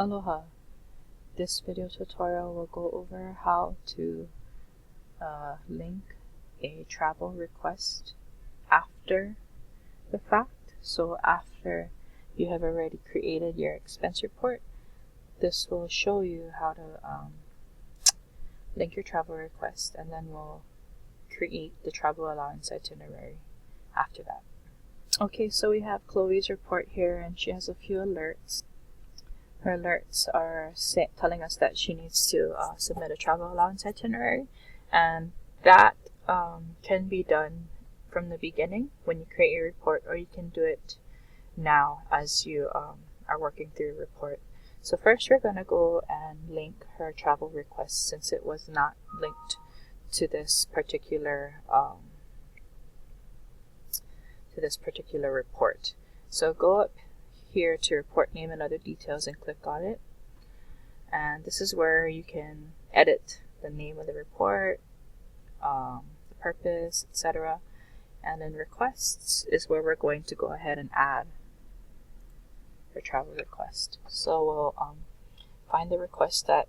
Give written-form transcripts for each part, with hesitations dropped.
Aloha! This video tutorial will go over how to link a travel request after the fact. So after you have already created your expense report, this will show you how to link your travel request, and then we'll create the travel allowance itinerary after that. Okay, so we have Chloe's report here, and she has a few alerts. Her alerts are telling us that she needs to submit a travel allowance itinerary, and that can be done from the beginning when you create your report, or you can do it now as you are working through your report. So first we're going to go and link her travel request, since it was not linked to this particular report. So go up here to report name and other details and click on it, and this is where you can edit the name of the report, the purpose, etc. And then requests is where we're going to go ahead and add your travel request. So we'll find the request that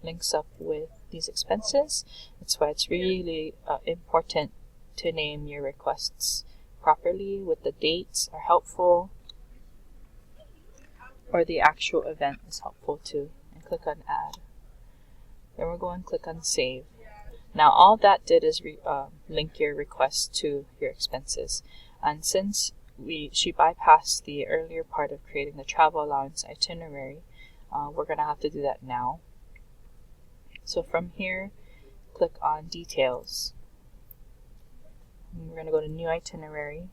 links up with these expenses. That's why it's really important to name your requests properly, with the dates are helpful, or the actual event is helpful too, and click on add. Then we're going to click on save. Now all that did is link your request to your expenses, and since she bypassed the earlier part of creating the travel allowance itinerary, we're going to have to do that now. So from here, click on details. And we're going to go to new itinerary.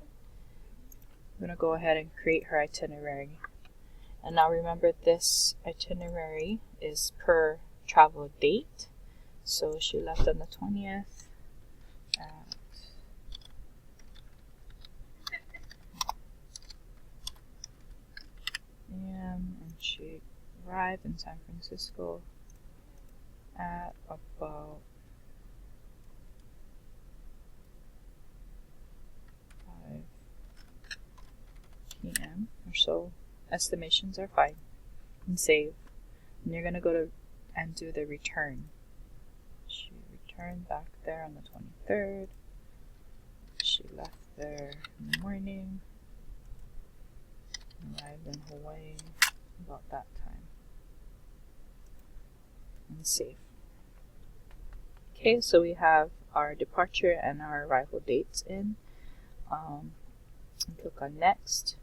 We're going to go ahead and create her itinerary. And now remember, this itinerary is per travel date. So she left on the 20th at a.m. and she arrived in San Francisco at about 5 p.m. or so. Estimations are fine. And save. And you're going to go to and do the return. She returned back there on the 23rd. She left there in the morning. Arrived in Hawaii about that time. And save. Okay, so we have our departure and our arrival dates in. And click on next.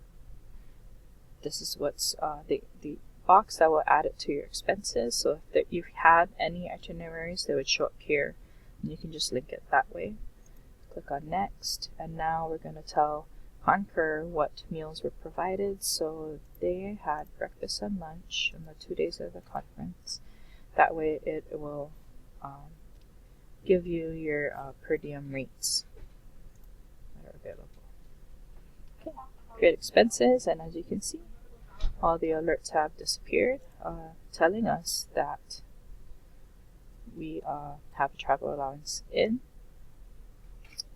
This is what's the box that will add it to your expenses. So if you've had any itineraries, they would show up here, and you can just link it that way. Click on next, and now we're going to tell Concur what meals were provided. So they had breakfast and lunch on the 2 days of the conference. That way it will give you your per diem rates that are available. Okay, create expenses, and as you can see, all the alerts have disappeared, telling us that we have a travel allowance in.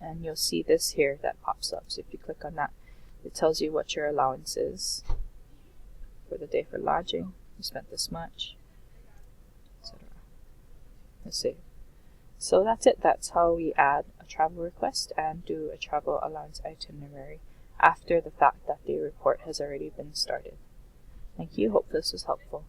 And you'll see this here that pops up. So if you click on that, it tells you what your allowance is for the day for lodging. You spent this much, etc. Let's see. So that's it. That's how we add a travel request and do a travel allowance itinerary after the fact that the report has already been started. Thank you. Hope this was helpful.